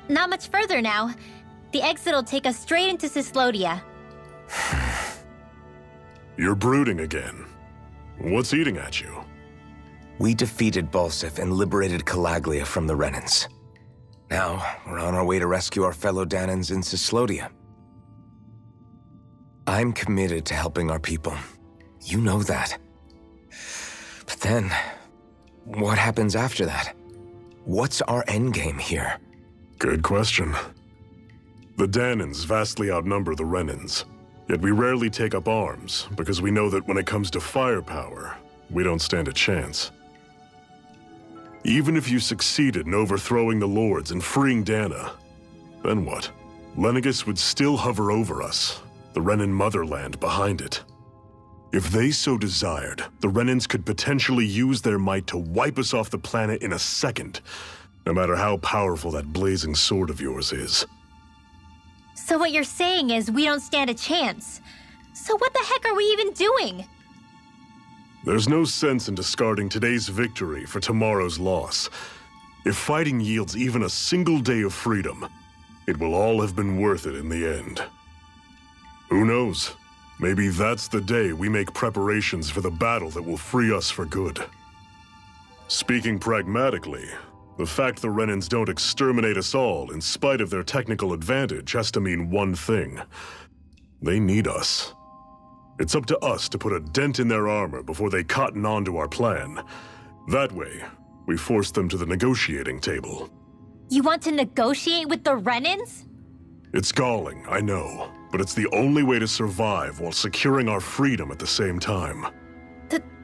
Not much further now. The exit'll take us straight into Cyslodia. You're brooding again. What's eating at you? We defeated Balsif and liberated Calaglia from the Renans. Now, we're on our way to rescue our fellow Dahnans in Cyslodia. I'm committed to helping our people. You know that. But then, what happens after that? What's our endgame here? Good question. The Dahnans vastly outnumber the Renans, yet we rarely take up arms because we know that when it comes to firepower, we don't stand a chance. Even if you succeeded in overthrowing the Lords and freeing Dahna, then what? Lenegis would still hover over us, the Renan motherland behind it. If they so desired, the Renans could potentially use their might to wipe us off the planet in a second, no matter how powerful that blazing sword of yours is. So what you're saying is we don't stand a chance. So what the heck are we even doing? There's no sense in discarding today's victory for tomorrow's loss. If fighting yields even a single day of freedom, it will all have been worth it in the end. Who knows? Maybe that's the day we make preparations for the battle that will free us for good. Speaking pragmatically, the fact the Renans don't exterminate us all in spite of their technical advantage has to mean one thing. They need us. It's up to us to put a dent in their armor before they cotton on to our plan. That way, we force them to the negotiating table. You want to negotiate with the Renans? It's galling, I know, but it's the only way to survive while securing our freedom at the same time.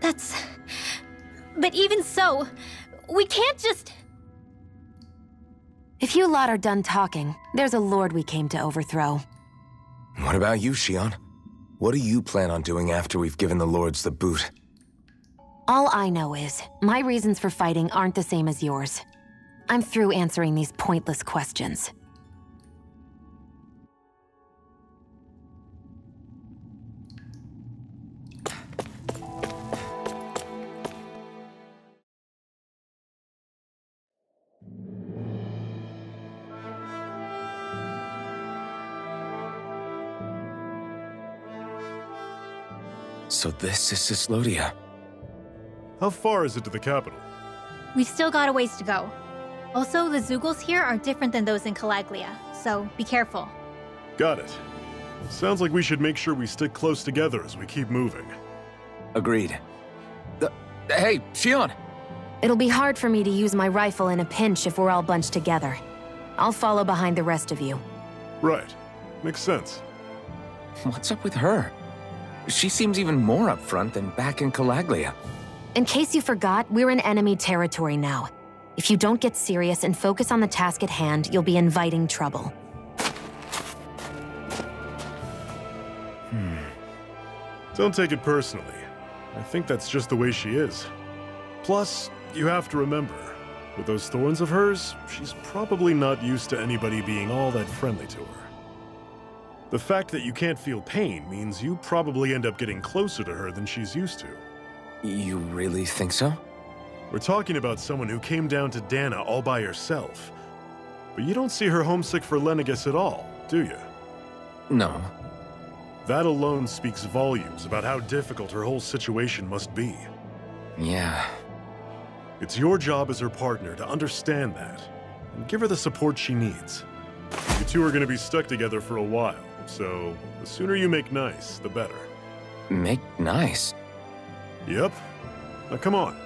That's... But even so, we can't just... If you lot are done talking, there's a lord we came to overthrow. What about you, Shionne? What do you plan on doing after we've given the lords the boot? All I know is, my reasons for fighting aren't the same as yours. I'm through answering these pointless questions. So this is Cyslodia. How far is it to the capital? We've still got a ways to go. Also, the Zeugles here are different than those in Calaglia, so be careful. Got it. Sounds like we should make sure we stick close together as we keep moving. Agreed. Hey, Shionne! It'll be hard for me to use my rifle in a pinch if we're all bunched together. I'll follow behind the rest of you. Right. Makes sense. What's up with her? She seems even more upfront than back in Calaglia. In case you forgot, we're in enemy territory now. If you don't get serious and focus on the task at hand, you'll be inviting trouble. Don't take it personally. I think that's just the way she is. Plus, you have to remember, with those thorns of hers, she's probably not used to anybody being all that friendly to her. The fact that you can't feel pain means you probably end up getting closer to her than she's used to. You really think so? We're talking about someone who came down to Dahna all by herself. But you don't see her homesick for Lenegis at all, do you? No. That alone speaks volumes about how difficult her whole situation must be. Yeah. It's your job as her partner to understand that, and give her the support she needs. You two are going to be stuck together for a while, so the sooner you make nice, the better. Make nice? Yep. Now come on.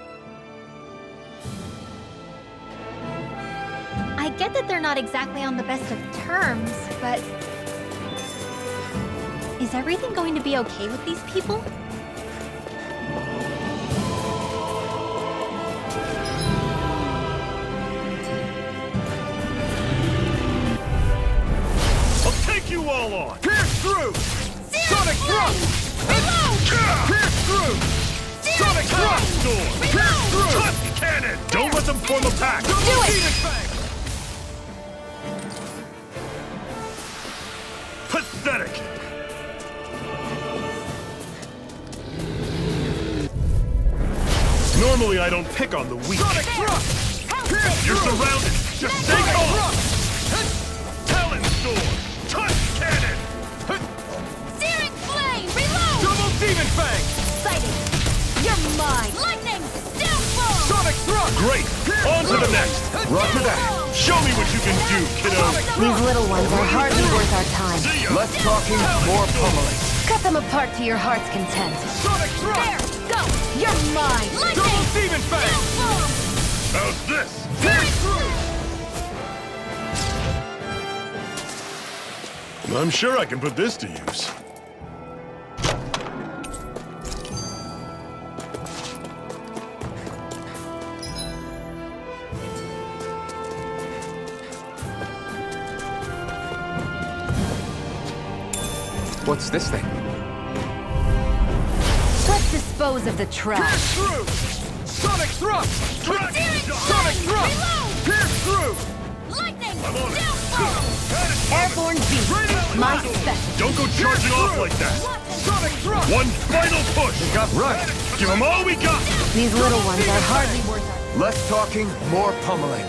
I get that they're not exactly on the best of terms, but... Is everything going to be okay with these people? I'll take you all on! Pierce through! Sonic thrust! Pierce through! Sonic thrust! Pierce through! Tusk cannon! Don't let them form a pack! Do it! Pathetic! Normally I don't pick on the weak. Sonic thrust! You're surrounded! Just stay calm! Great! On to the next! Roger that. Show me what you can do, kiddo! These little ones are hardly worth our time. See ya! Less talking, more pummeling. Cut them apart to your heart's content. Sonic There! Thrust! Go! You're mine! Double Demon Fang! How's this? Pierce through! I'm sure I can put this to use. What's this thing? Let's dispose of the trash. Pierce through! Sonic Thrust! Sonic Thrust! Pierce through! Lightning! I'm on it. Airborne beast. My special. Don't go charging off like that! Sonic Thrust! One final push! Right. Give them all we got! These little ones are hardly worth our... Less talking, more pummeling.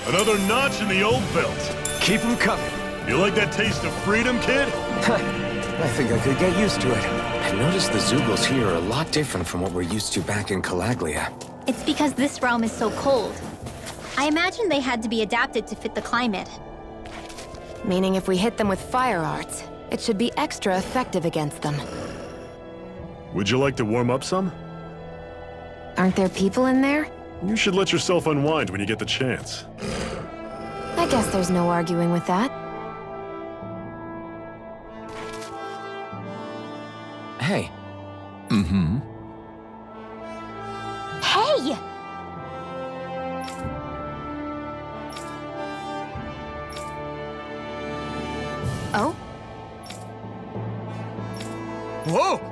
Another notch in the old belt. Keep them coming. You like that taste of freedom, kid? I think I could get used to it. I've noticed the Zeugles here are a lot different from what we're used to back in Calaglia. It's because this realm is so cold. I imagine they had to be adapted to fit the climate. Meaning if we hit them with fire arts, it should be extra effective against them. Would you like to warm up some? Aren't there people in there? You should let yourself unwind when you get the chance. I guess there's no arguing with that. Hey. Hey! Oh? Whoa!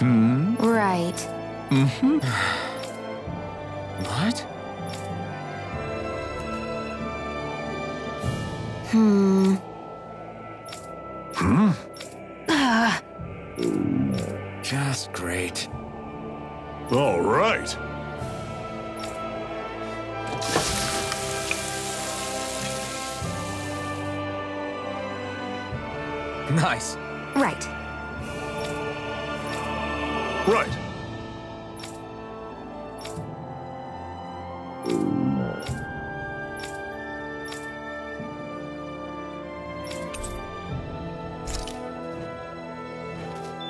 Right. What? Just great. All right. Nice. Right. Right.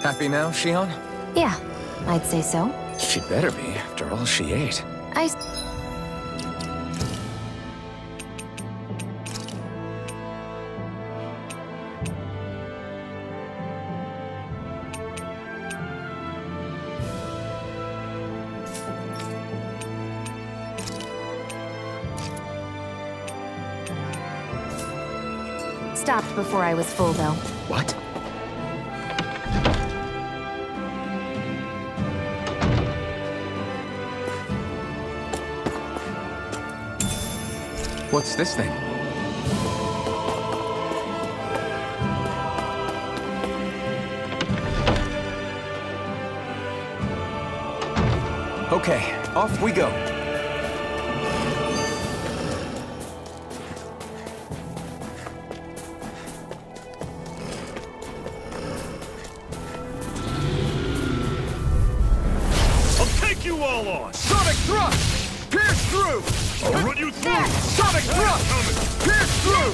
Happy now, Shion? Yeah, I'd say so. She'd better be, after all she ate. Stopped before I was full, though. What? What's this thing? Okay, off we go. I'll take you all on. Sonic thrust! Pierce through! I'll run you through. Sonic thrust! Pierce through!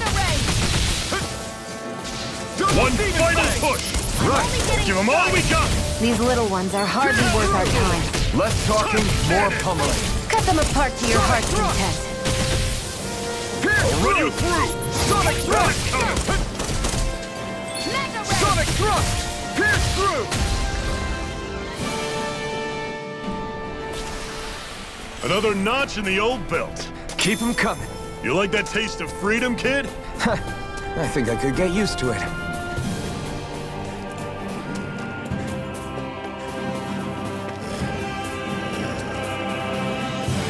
Double One demon final fang! push. Right! Give them all we got. These little ones are hardly worth our time. Less talking, more pummeling. Cut them apart to your heart's Thrust! content. Pierce I'll run you through! through. Sonic thrust! Mega Ray! Sonic thrust! Pierce through! Another notch in the old belt. Keep them coming. You like that taste of freedom, kid? I think I could get used to it.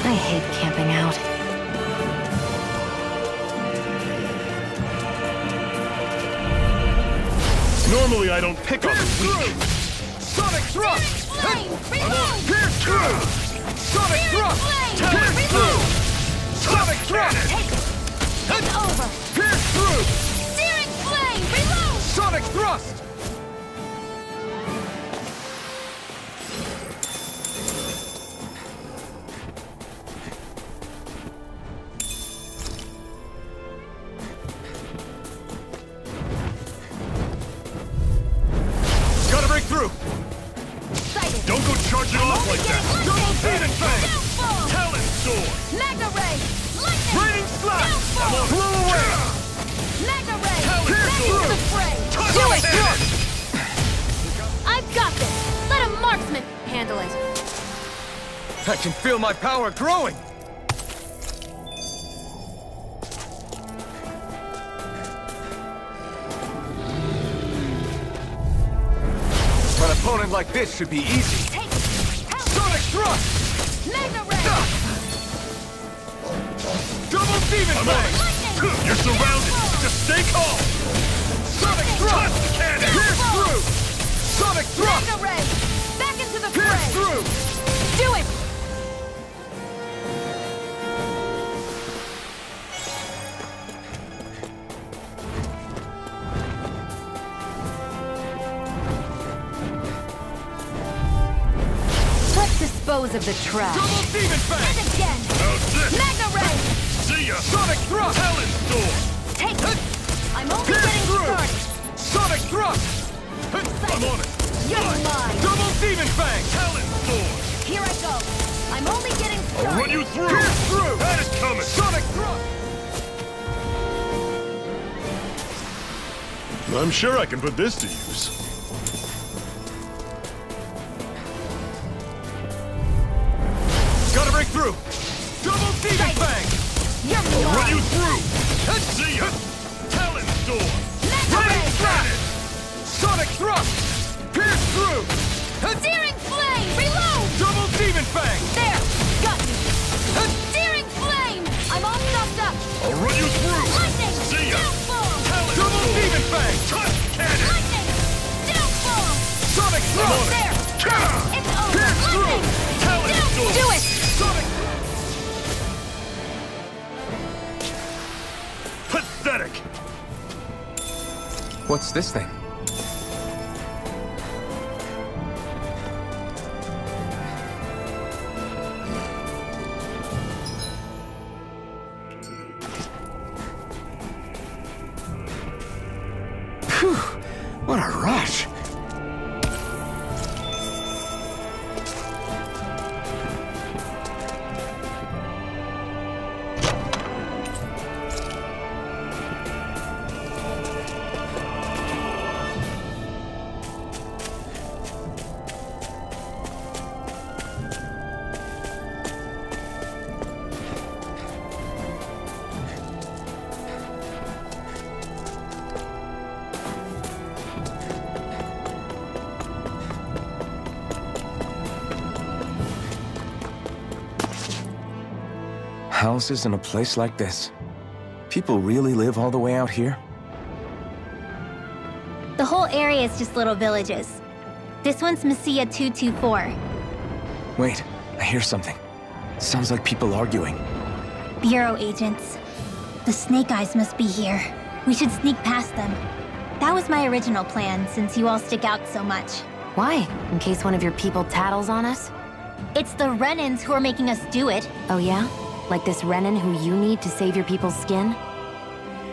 I hate camping out. Normally I don't pick on Pierce the weak. through! Sonic thrust! Flame! Reload! Pierce through! Sonic thrust! Flame! Pierce Reload! through! Sonic thrust! Take it! It's over! Pierce through! Searing flame! Reload! Sonic thrust! Gotta break through! Sighted! Don't go charging off like that. Double demon fang! Downfall! Talon sword. Mega Ray! Lightning! Raining slash! Downfall! Blew away! Mega Ray! Pierce Back through! into the fray! Do it! I've got this! Let a marksman handle it! I can feel my power growing! An opponent like this should be easy. Take it! Sonic thrust! Mega Ray! Double demon I'm on fang! Lightning! You're surrounded. Just stay calm. Sonic thrust! Touch the cannon. Pierce through! Sonic thrust! Mega Ray! Back into the Pierce fray! through! Do it! Let's dispose of the trash. Double demon And fang! again! How's this? Mega Ray! See ya. Sonic thrust! Talon sword. Take it! I'm only Pierce getting through! started! Sonic thrust! I'm on it. You're mine! Double demon fang! Talon sword. Here I go! I'm only getting I'll run started! you through. Pierce through! That is coming. Sonic thrust! I'm sure I can put this to use. Gotta break through! Double demon fang! You're I'll run you mine! through. See ya. Talon sword. Mega Raining Ray! slash! Sonic thrust! Pierce through! Searing thrust! There! It's over! Pierce through! Listen! Talon Storm! Do it! Sonic! Pathetic! What's this thing? Phew! What a rush! Houses in a place like this. People really live all the way out here? The whole area is just little villages. This one's Messia 224. Wait, I hear something. Sounds like people arguing. Bureau agents. The Snake Eyes must be here. We should sneak past them. That was my original plan, since you all stick out so much. Why? In case one of your people tattles on us? It's the Renans who are making us do it. Oh yeah? Like this Renan who you need to save your people's skin?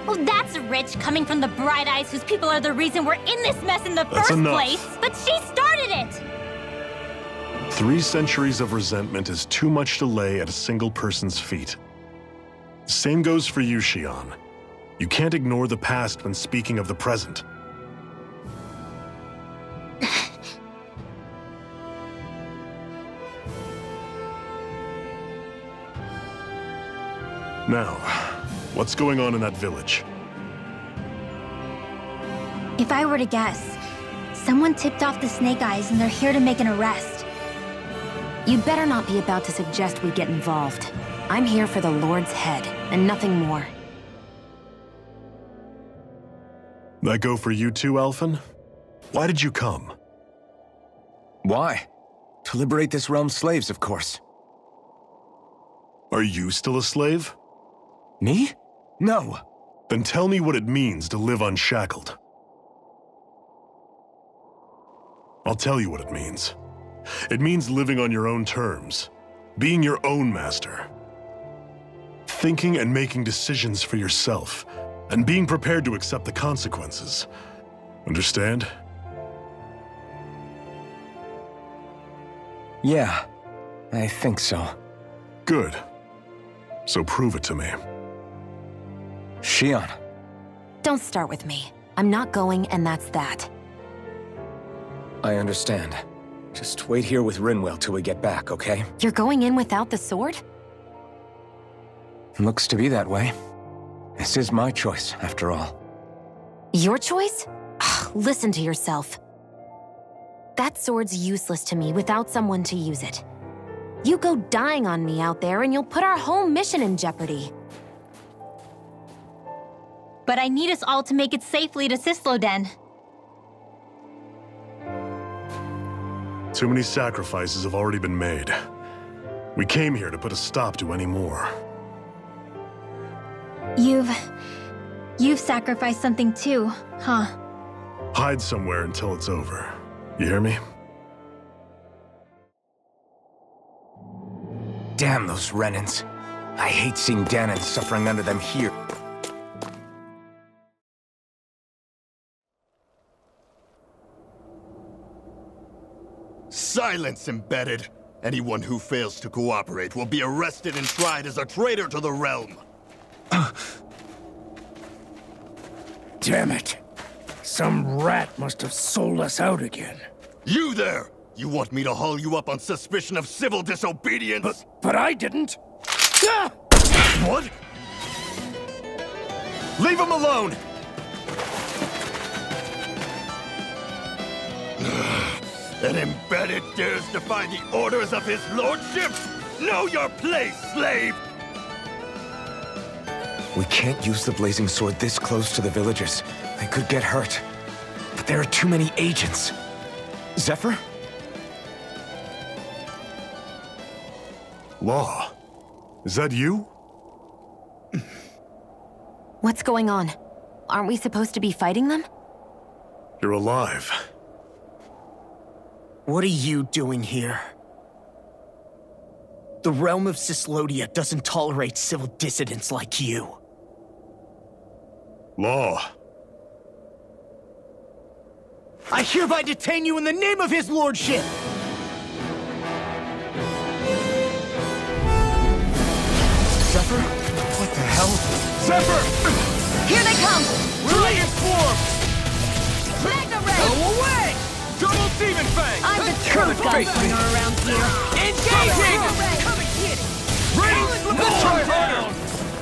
Well, that's rich coming from the Bright Eyes whose people are the reason we're in this mess in the That's first enough. place. But she started it! 3 centuries of resentment is too much to lay at a single person's feet. Same goes for you, Xion. You can't ignore the past when speaking of the present. Now, what's going on in that village? If I were to guess, someone tipped off the Snake Eyes and they're here to make an arrest. You'd better not be about to suggest we get involved. I'm here for the Lord's head, and nothing more. That go for you too, Alphen? Why did you come? Why? To liberate this realm's slaves, of course. Are you still a slave? Me? No. Then tell me what it means to live unshackled. I'll tell you what it means. It means living on your own terms, being your own master, thinking and making decisions for yourself, and being prepared to accept the consequences. Understand? Yeah, I think so. Good. So prove it to me. Xion. Don't start with me. I'm not going, and that's that. I understand. Just wait here with Rinwell till we get back, okay? You're going in without the sword? Looks to be that way. This is my choice, after all. Your choice? Ugh, listen to yourself. That sword's useless to me without someone to use it. You go dying on me out there and you'll put our whole mission in jeopardy. But I need us all to make it safely to Cisloden. Too many sacrifices have already been made. We came here to put a stop to any more. You've sacrificed something too, huh? Hide somewhere until it's over. You hear me? Damn those Renans. I hate seeing Danon suffering under them here. Silence, Embedded! Anyone who fails to cooperate will be arrested and tried as a traitor to the realm. Damn it. Some rat must have sold us out again. You there! You want me to haul you up on suspicion of civil disobedience? But I didn't. Ah! What? Leave him alone! An Embedded dares defy the orders of his lordship? Know your place, slave! We can't use the blazing sword this close to the villagers. They could get hurt. But there are too many agents. Zephyr? Law, is that you? What's going on? Aren't we supposed to be fighting them? You're alive. What are you doing here? The realm of Cyslodia doesn't tolerate civil dissidents like you. Law. I hereby detain you in the name of his lordship! Zephyr? What the hell? Zephyr! Here they come! Brilliant form! Magna Ray! Go away! Double Demon Fang! I'm the true gunslinger around here! Engaging! Come and get it! Raise the try harder!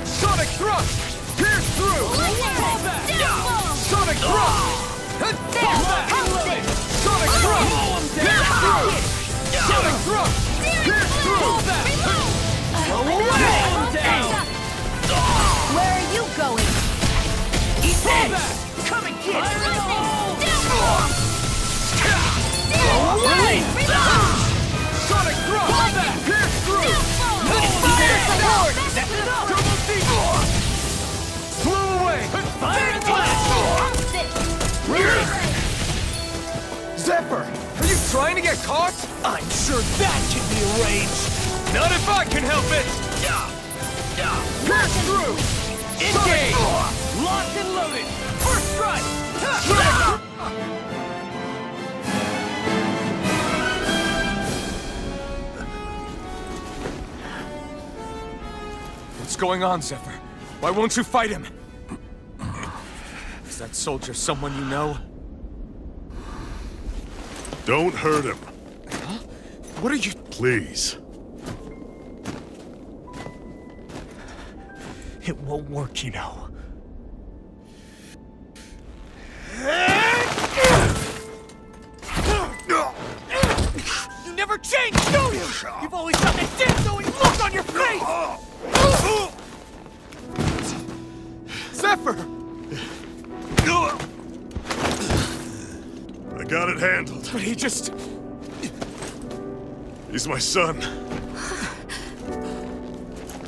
Sonic Thrust! Pierce through! Fall back! Sonic Thrust! Fall back! Sonic Thrust! Pierce through! Sonic Thrust! Pierce through! Fall back! Go away! Down! Where are you going? Eat that! Come and get it! Go away! Sonic Thrust! Fall back! Pierce through! Fire! Double deep! Blow away! Fire blast! Zephyr! Are you trying to get caught? I'm sure that can be arranged! Not if I can help it! Pierce through! Engage! Locked and loaded! First strike! What's going on, Zephyr? Why won't you fight him? Is that soldier someone you know? Don't hurt him. Huh? What are you... Please. It won't work, you know. You never change, do you? You've always got that death-knowing look on your face! Zephyr! I got it handled. But he just... He's my son.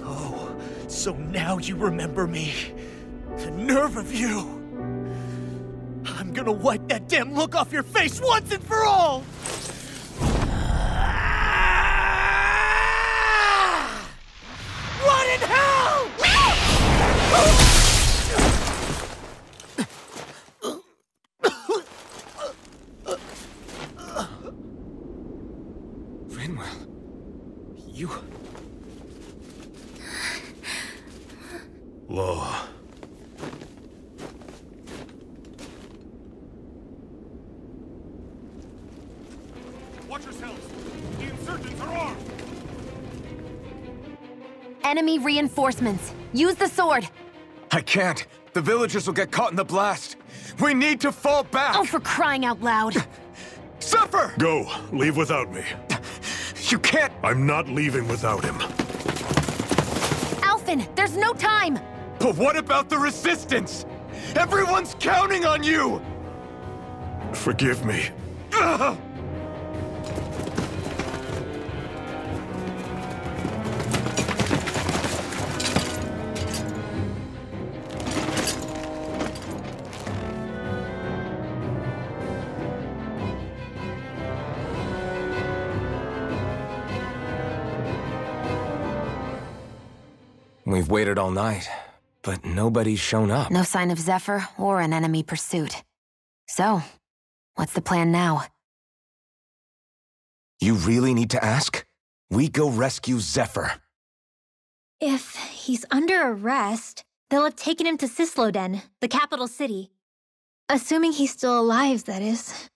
Oh, so now you remember me. The nerve of you! I'm gonna wipe that damn look off your face once and for all! What in hell?! Rinwell... You... Law. Watch yourselves! The insurgents are armed! Enemy reinforcements. Use the sword. I can't. The villagers will get caught in the blast. We need to fall back! Oh, for crying out loud. Zephyr! Go. Leave without me. You can't... I'm not leaving without him. Alphen, there's no time. But what about the resistance? Everyone's counting on you! Forgive me. Ugh! We've waited all night, but nobody's shown up. No sign of Zephyr or an enemy pursuit. So, what's the plan now? You really need to ask? We go rescue Zephyr. If he's under arrest, they'll have taken him to Cysloden, the capital city. Assuming he's still alive, that is.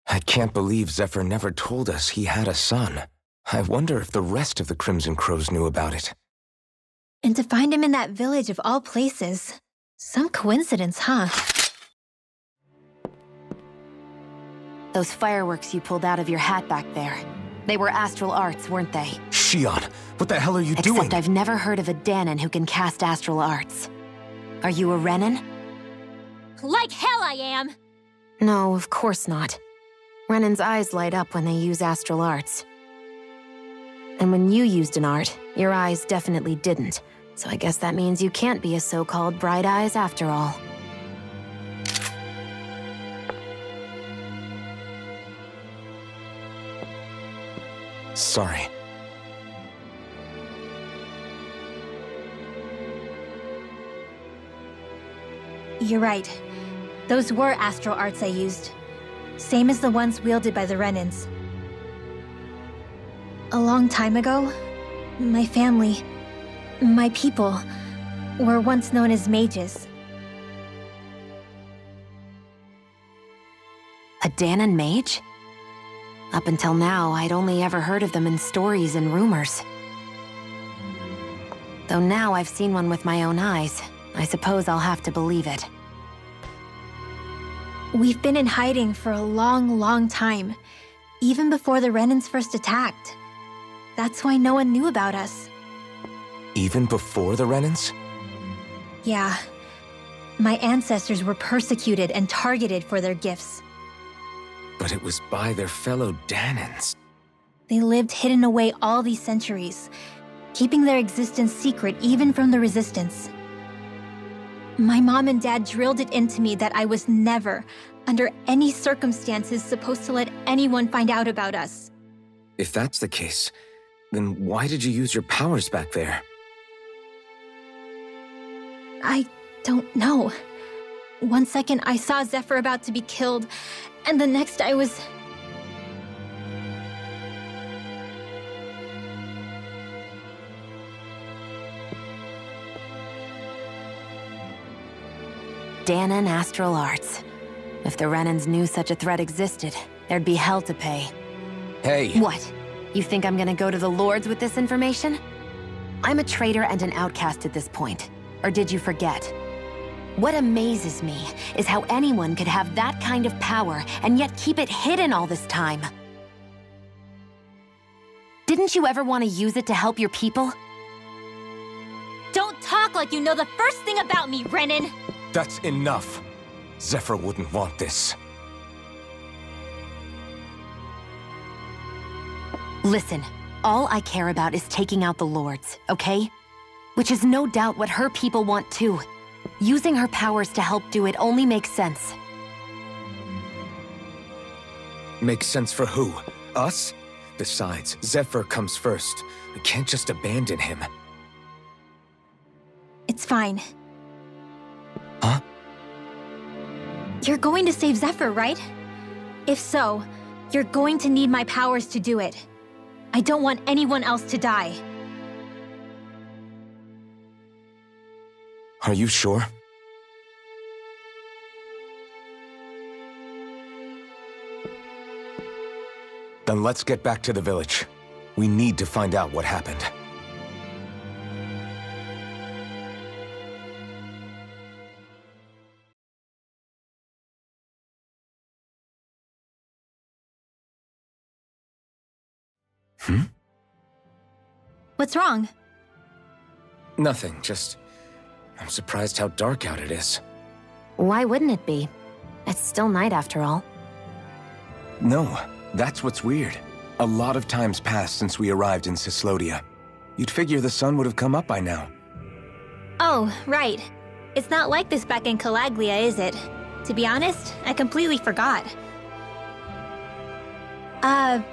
I can't believe Zephyr never told us he had a son. I wonder if the rest of the Crimson Crows knew about it. And to find him in that village of all places. Some coincidence, huh? Those fireworks you pulled out of your hat back there. They were astral arts, weren't they? Shionne, what the hell are you doing? Except I've never heard of a Dahnan who can cast astral arts. Are you a Renan? Like hell I am! No, of course not. Renan's eyes light up when they use astral arts. And when you used an art, your eyes definitely didn't. So I guess that means you can't be a so-called bright eyes after all. Sorry. You're right. Those were astral arts I used. Same as the ones wielded by the Renans. A long time ago, my family, my people, were once known as mages. A Dahnan mage? Up until now, I'd only ever heard of them in stories and rumors. Though now I've seen one with my own eyes, I suppose I'll have to believe it. We've been in hiding for a long, long time, even before the Renans first attacked. That's why no one knew about us. Even before the Renans? Yeah. My ancestors were persecuted and targeted for their gifts. But it was by their fellow Dahnans. They lived hidden away all these centuries, keeping their existence secret even from the Resistance. My mom and dad drilled it into me that I was never, under any circumstances, supposed to let anyone find out about us. If that's the case, then why did you use your powers back there? I don't know. One second I saw Zephyr about to be killed, and the next I was... Dahnan astral arts. If the Renans knew such a threat existed, there'd be hell to pay. Hey! What? You think I'm gonna go to the Lords with this information? I'm a traitor and an outcast at this point. Or did you forget? What amazes me is how anyone could have that kind of power and yet keep it hidden all this time. Didn't you ever want to use it to help your people? Don't talk like you know the first thing about me, Renan! That's enough. Zephyr wouldn't want this. Listen, all I care about is taking out the Lords, okay? Which is no doubt what her people want too. Using her powers to help do it only makes sense. Makes sense for who? Us? Besides, Zephyr comes first. We can't just abandon him. It's fine. Huh? You're going to save Zephyr, right? If so, you're going to need my powers to do it. I don't want anyone else to die. Are you sure? Then let's get back to the village. We need to find out what happened. What's wrong? Nothing, just... I'm surprised how dark out it is. Why wouldn't it be? It's still night after all. No, that's what's weird. A lot of time's passed since we arrived in Cyslodia. You'd figure the sun would have come up by now. Oh, right. It's not like this back in Calaglia, is it? To be honest, I completely forgot.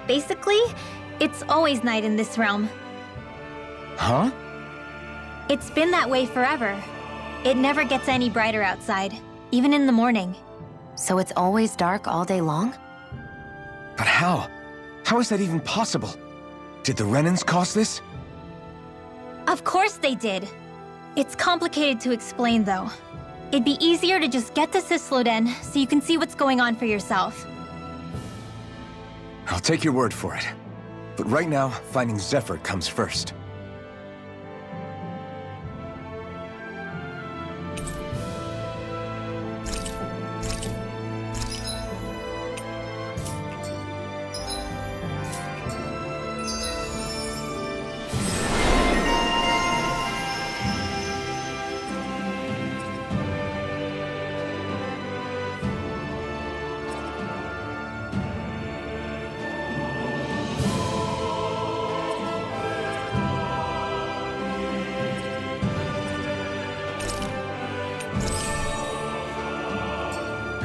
Basically, it's always night in this realm. Huh? It's been that way forever. It never gets any brighter outside, even in the morning. So it's always dark all day long? But how? How is that even possible? Did the Renans cause this? Of course they did. It's complicated to explain, though. It'd be easier to just get to Cysloden so you can see what's going on for yourself. I'll take your word for it. But right now, finding Zephyr comes first.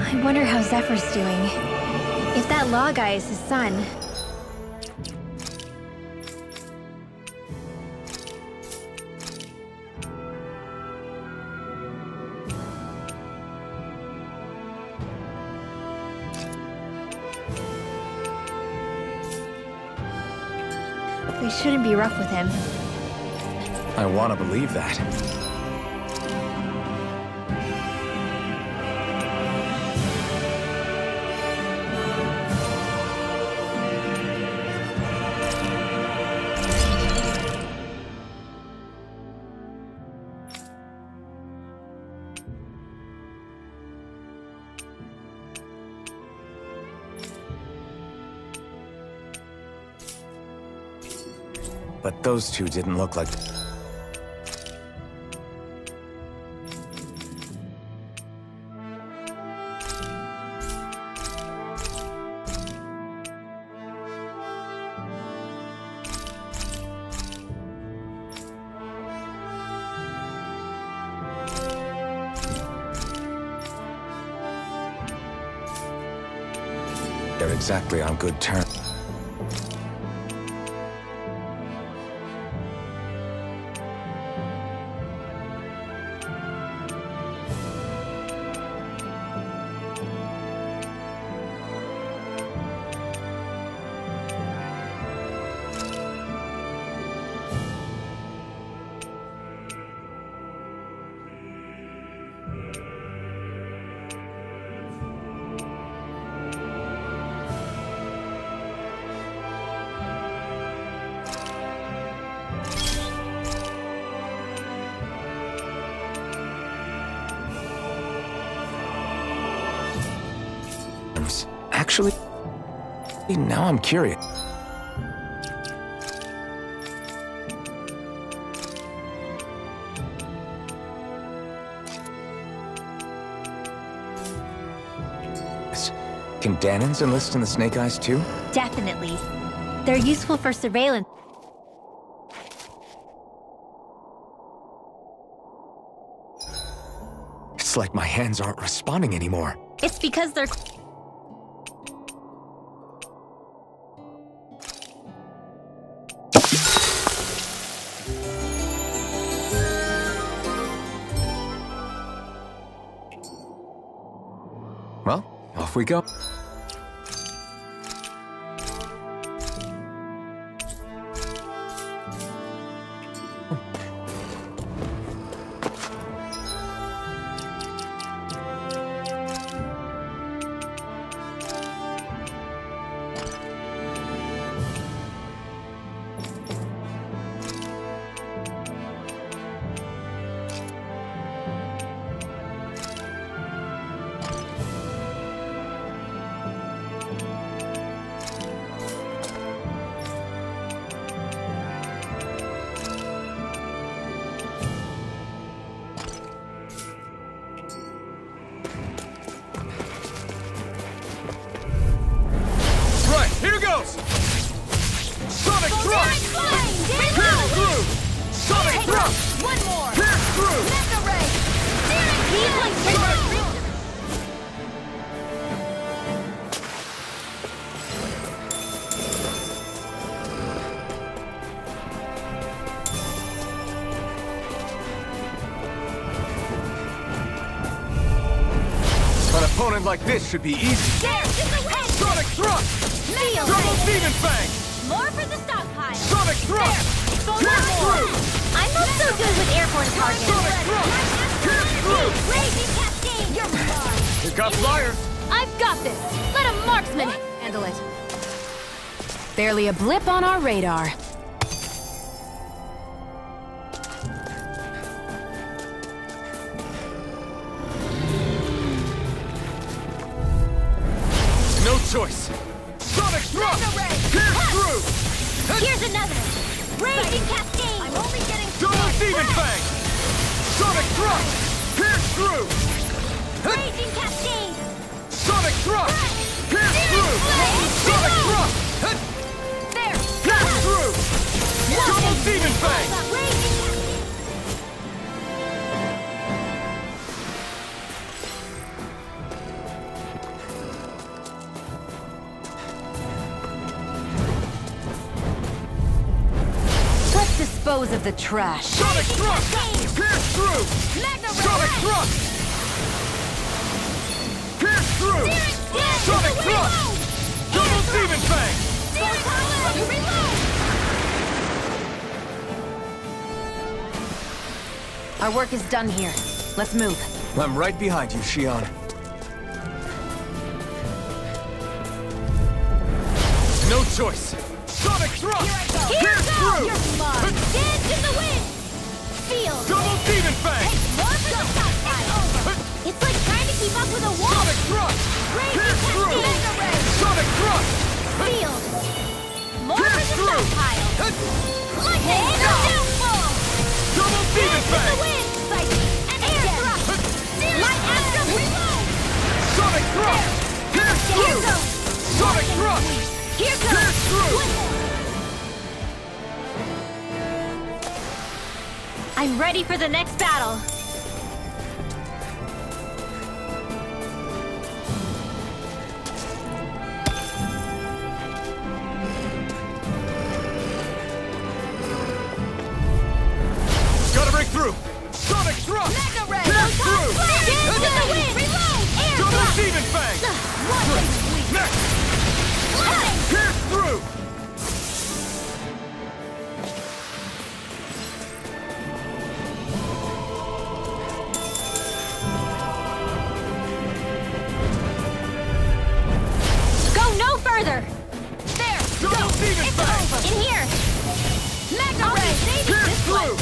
I wonder how Zephyr's doing. If that Law guy is his son... They shouldn't be rough with him. I want to believe that. But those two didn't look like... They're exactly on good terms. Actually, now I'm curious. Can Dahnans enlist in the Snake Eyes too? Definitely. They're useful for surveillance. It's like my hands aren't responding anymore. It's because they're... Well, off we go. Here goes! Sonic Thrust! Pierce through! Sonic Thrust! One more! Pierce through! Mega Ray! An opponent like this should be easy. There! Sonic Thrust! Meal Double Ray! Demon Fang! More for the stockpile! Sonic Thrust! There! Pierce through! I'm not so good with airborne targets. Sonic Thrust! Pierce through! Raging Cascade! You're mine! You got flyers! I've got this! Let a marksman handle it! Barely a blip on our radar. No choice! Sonic Thrust! Pierce through! Here's another! Raging Cascade! I'm only getting Double started! Demon Fang! Sonic Thrust! Pierce through! Raging Cascade! Sonic Thrust! Pierce through! Sonic Thrust! There! Pierce through! Double Demon Fang! Raging Cascade! dispose of the trash. Sonic Thrust! Pierce through! Sonic Thrust! Pierce through! Sonic Thrust! Double Demon Fang! Our work is done here. Let's move. I'm right behind you, Xion. No choice! Sonic Thrust! Pierce through! Dance in the wind! Feel! Double Demon Fang! More for the top over! It's like trying to keep up with a wall! Sonic Thrust! Pierce through! Sonic Thrust! Feel! More Pierce for the through! stockpile! Lightning! Downfall! Double Demon Dance in the Fang! wind! And air thrust! Light astral reload! Sonic Thrust! Pierce Here through! goes! Sonic Thrust! Here Pierce goes! through! I'm ready for the next battle. Gotta break through! Sonic Thrust! Mega Ray! Pierce through! Dance in the wind! Reload! Air Double thrust! Demon Fang! Next! Pierce through! Go no further! There! Double Demon Fang! In here! Mega Ray! Pierce through!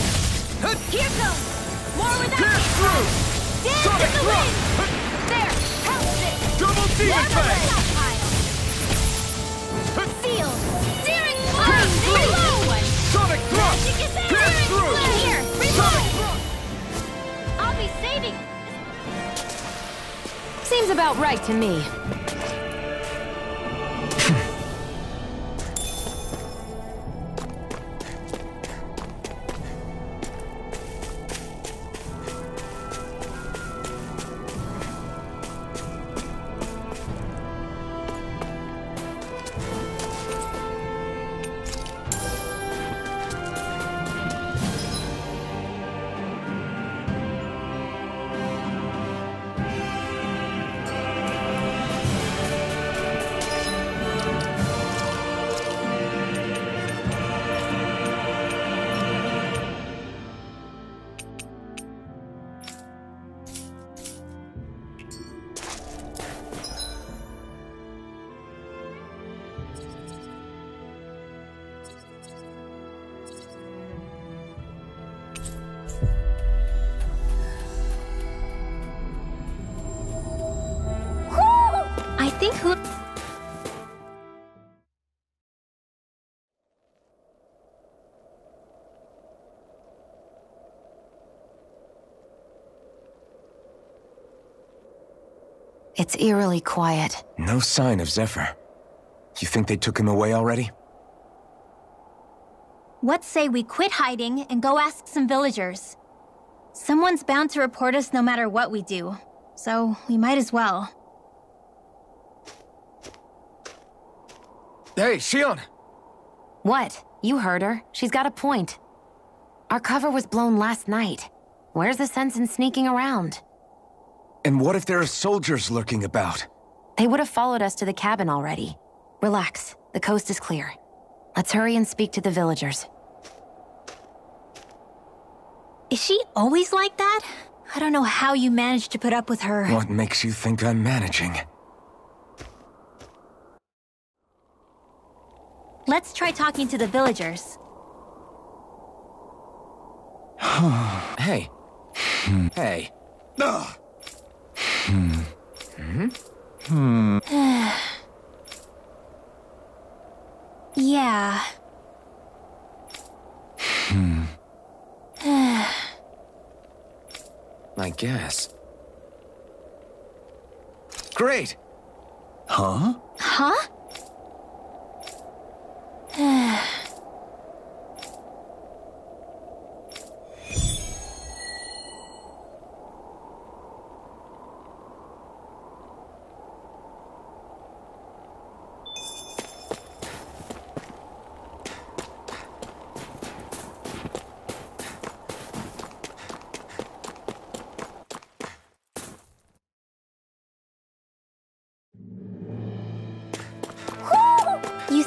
Here goes! More with that! Pierce through! Dance Sonic in the Thrust! wind! There! Help it! Double Demon Mega Ray! Fang! Feel! Steering Pierce through! Reload! Sonic Thrust! Pierce through! Here! Sonic Reload! Thrust! I'll be saving! Seems about right to me. I think who... It's eerily quiet. No sign of Zephyr. You think they took him away already? What say we quit hiding and go ask some villagers? Someone's bound to report us no matter what we do, so we might as well. Hey, Xion! What? You heard her. She's got a point. Our cover was blown last night. Where's the sense in sneaking around? And what if there are soldiers lurking about? They would have followed us to the cabin already. Relax. The coast is clear. Let's hurry and speak to the villagers. Is she always like that? I don't know how you managed to put up with her. What makes you think I'm managing? Let's try talking to the villagers. Hey. Hey. Yeah. I guess. Great! Huh?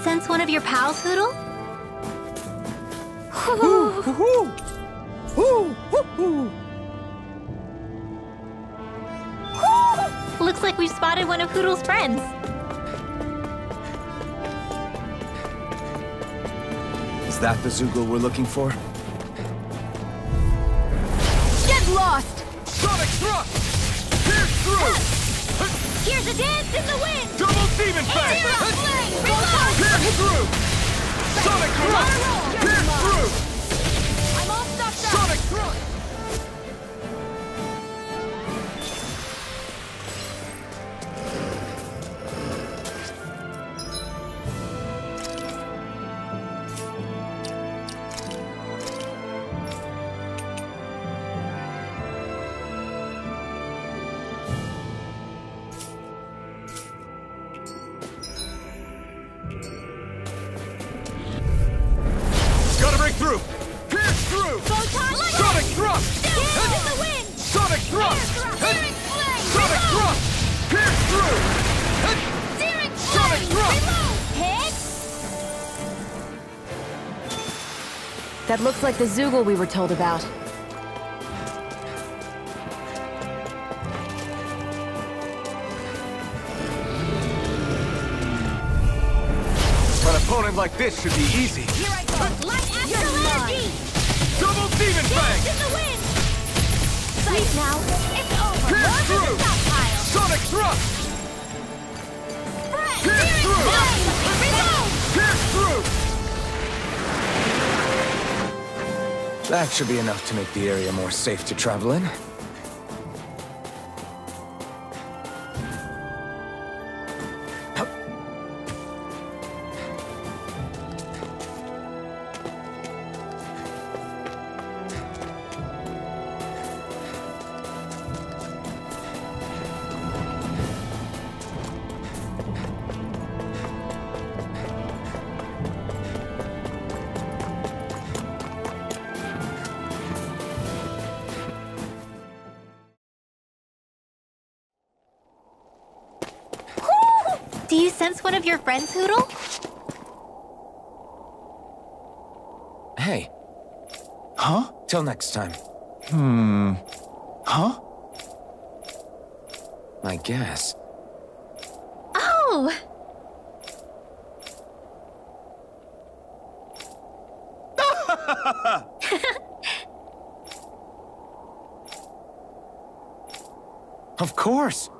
sense one of your pals, Hootle? Looks like we've spotted one of Hootle's friends. Is that the Zoogle we're looking for? Get lost! Sonic thrust! Pierce through! Here's a dance in the wind! Double demon fang! Zero flame! Reload! Pierce through! Sonic thrust! Pierce through! I'm all stuffed up! Sonic thrust! Gotta break through! Pierce through! Photon Sonic thrust! Dance in the wind! Sonic thrust! Searing flame! Sonic Reload! thrust! Pierce through! Searing Sonic flame! thrust! Reload! Hit! That looks like the Zoogle we were told about. An opponent like this should be easy. Here I go! Light astral energy! Double demon Dance fang! in the wind! Sleep now! It's over! Pierce More to the through! stockpile! Sonic thrust! Spread! Pierce Searing through! flame! Reload! Pierce through! That should be enough to make the area more safe to travel in. Do you sense one of your friends, Hootle? Hey. Huh? Till next time. Huh? I guess. Oh! Of course.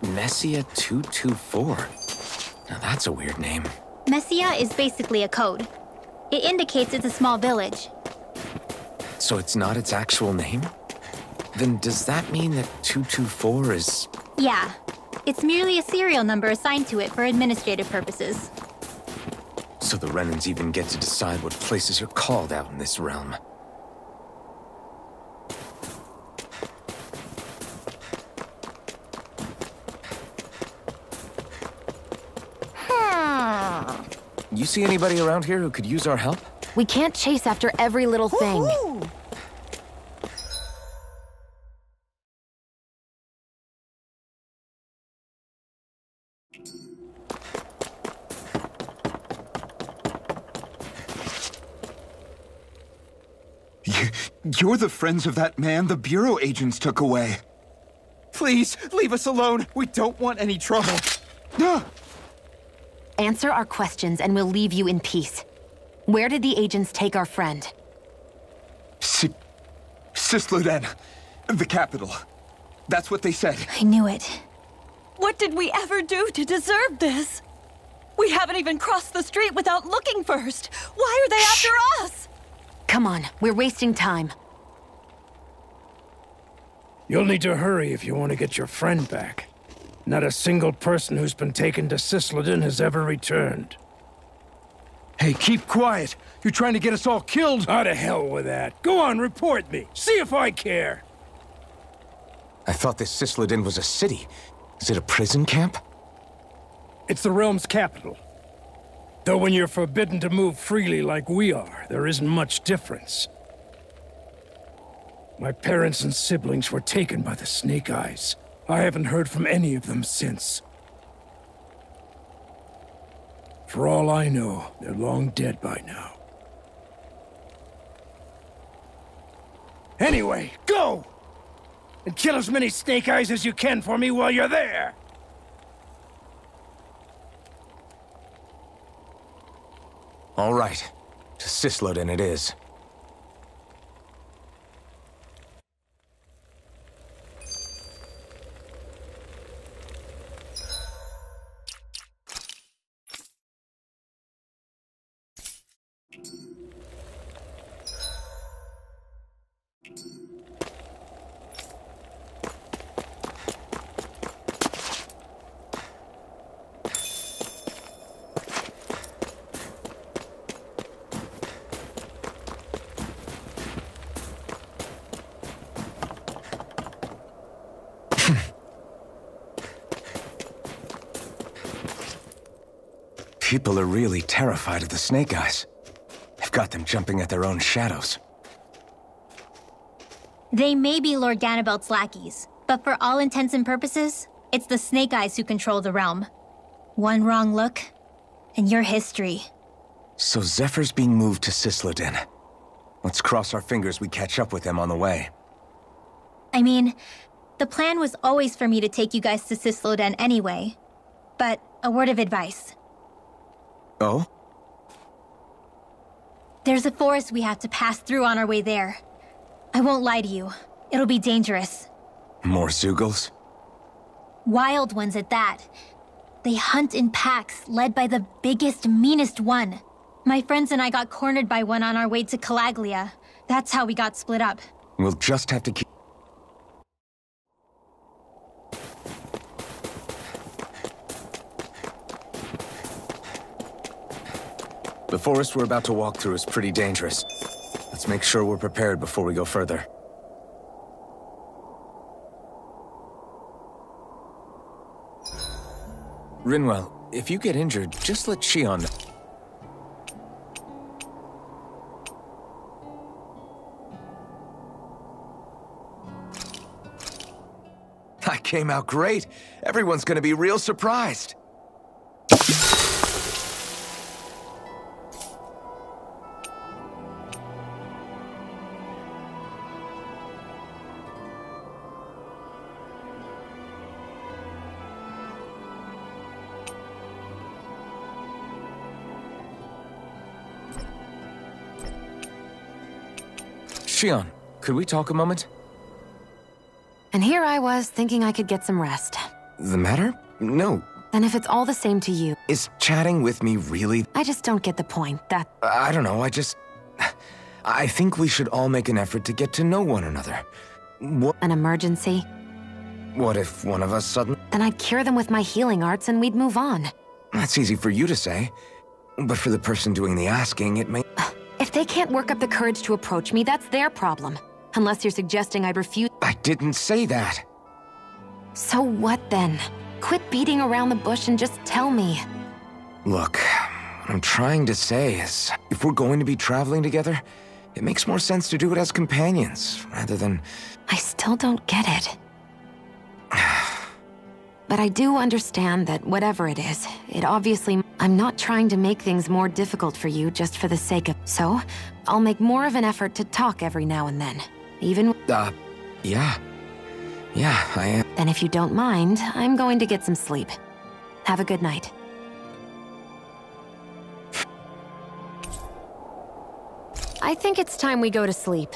Messia 224. Now that's a weird name. Messia is basically a code. It indicates it's a small village. So it's not its actual name? Then does that mean that 224 is... Yeah. It's merely a serial number assigned to it for administrative purposes. So the Renans even get to decide what places are called out in this realm. You see anybody around here who could use our help? We can't chase after every little thing. You're the friends of that man the Bureau agents took away. Please, leave us alone. We don't want any trouble. Answer our questions and we'll leave you in peace. Where did the agents take our friend? Sisluden, the capital. That's what they said. I knew it. What did we ever do to deserve this? We haven't even crossed the street without looking first. Why are they after us? Come on, we're wasting time. You'll need to hurry if you want to get your friend back. Not a single person who's been taken to Sisluden has ever returned. Hey, keep quiet. You're trying to get us all killed. How to hell with that. Go on, report me. See if I care. I thought this Sisluden was a city. Is it a prison camp? It's the realm's capital. Though when you're forbidden to move freely like we are, there isn't much difference. My parents and siblings were taken by the Snake Eyes. I haven't heard from any of them since. For all I know, they're long dead by now. Anyway, go! And kill as many Snake Eyes as you can for me while you're there! All right. To Sislodin it is. People are really terrified of the Snake Eyes. They've got them jumping at their own shadows. They may be Lord Ganabelt's lackeys, but for all intents and purposes, it's the Snake Eyes who control the realm. One wrong look, and your history. So Zephyr's being moved to Sislodin. Let's cross our fingers we catch up with him on the way. I mean, the plan was always for me to take you guys to Sislodin anyway. But a word of advice. Oh? There's a forest we have to pass through on our way there. I won't lie to you. It'll be dangerous. More Zeugles? Wild ones at that. They hunt in packs, led by the biggest, meanest one. My friends and I got cornered by one on our way to Calaglia. That's how we got split up. We'll just have to keep... The forest we're about to walk through is pretty dangerous. Let's make sure we're prepared before we go further. Rinwell, if you get injured, just let Shion know. I came out great. Everyone's gonna be real surprised. Shion, could we talk a moment? And here I was, thinking I could get some rest. The matter? No. Then if it's all the same to you... Is chatting with me really... I just don't get the point, that... I don't know, I think we should all make an effort to get to know one another. What... An emergency? What if one of us suddenly... Then I'd cure them with my healing arts and we'd move on. That's easy for you to say. But for the person doing the asking, it may... If they can't work up the courage to approach me, that's their problem. Unless you're suggesting I'd refuse... I didn't say that. So what then? Quit beating around the bush and just tell me. Look, what I'm trying to say is, if we're going to be traveling together, it makes more sense to do it as companions, rather than... I still don't get it. But I do understand that whatever it is, it obviously... I'm not trying to make things more difficult for you just for the sake of... So, I'll make more of an effort to talk every now and then. Even... Yeah. Yeah, I am. Then if you don't mind, I'm going to get some sleep. Have a good night. I think it's time we go to sleep.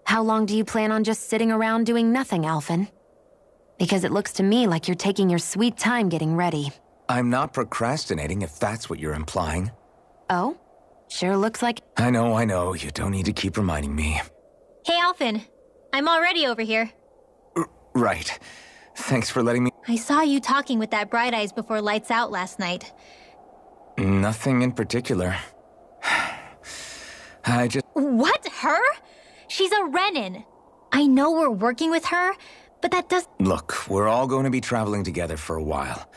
How long do you plan on just sitting around doing nothing, Alphen? Because it looks to me like you're taking your sweet time getting ready. I'm not procrastinating, if that's what you're implying. Oh? Sure looks like... I know. You don't need to keep reminding me. Hey, Alphen. I'm already over here. Right. Thanks for letting me... I saw you talking with that Bright Eyes before lights out last night. Nothing in particular. I just... What? Her? She's a Renin. I know we're working with her, but that doesn't... Look, we're all going to be traveling together for a while.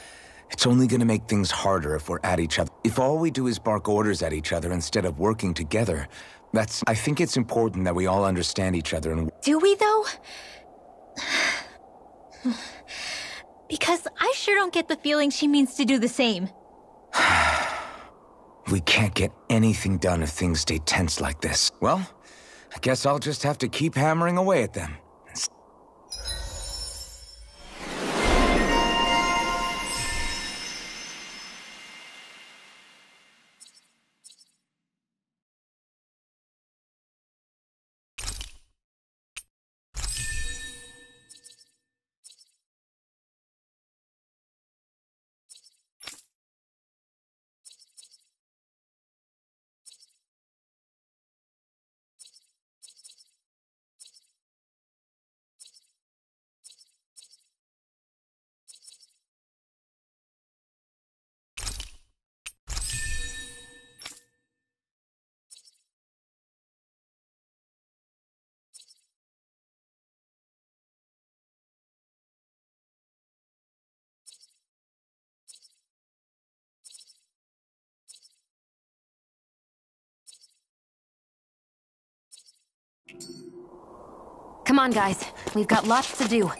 It's only going to make things harder if we're at each other. If all we do is bark orders at each other instead of working together, I think it's important that we all understand each other and... Do we, though? Because I sure don't get the feeling she means to do the same. We can't get anything done if things stay tense like this. Well, I guess I'll just have to keep hammering away at them. Come on, guys. We've got lots to do.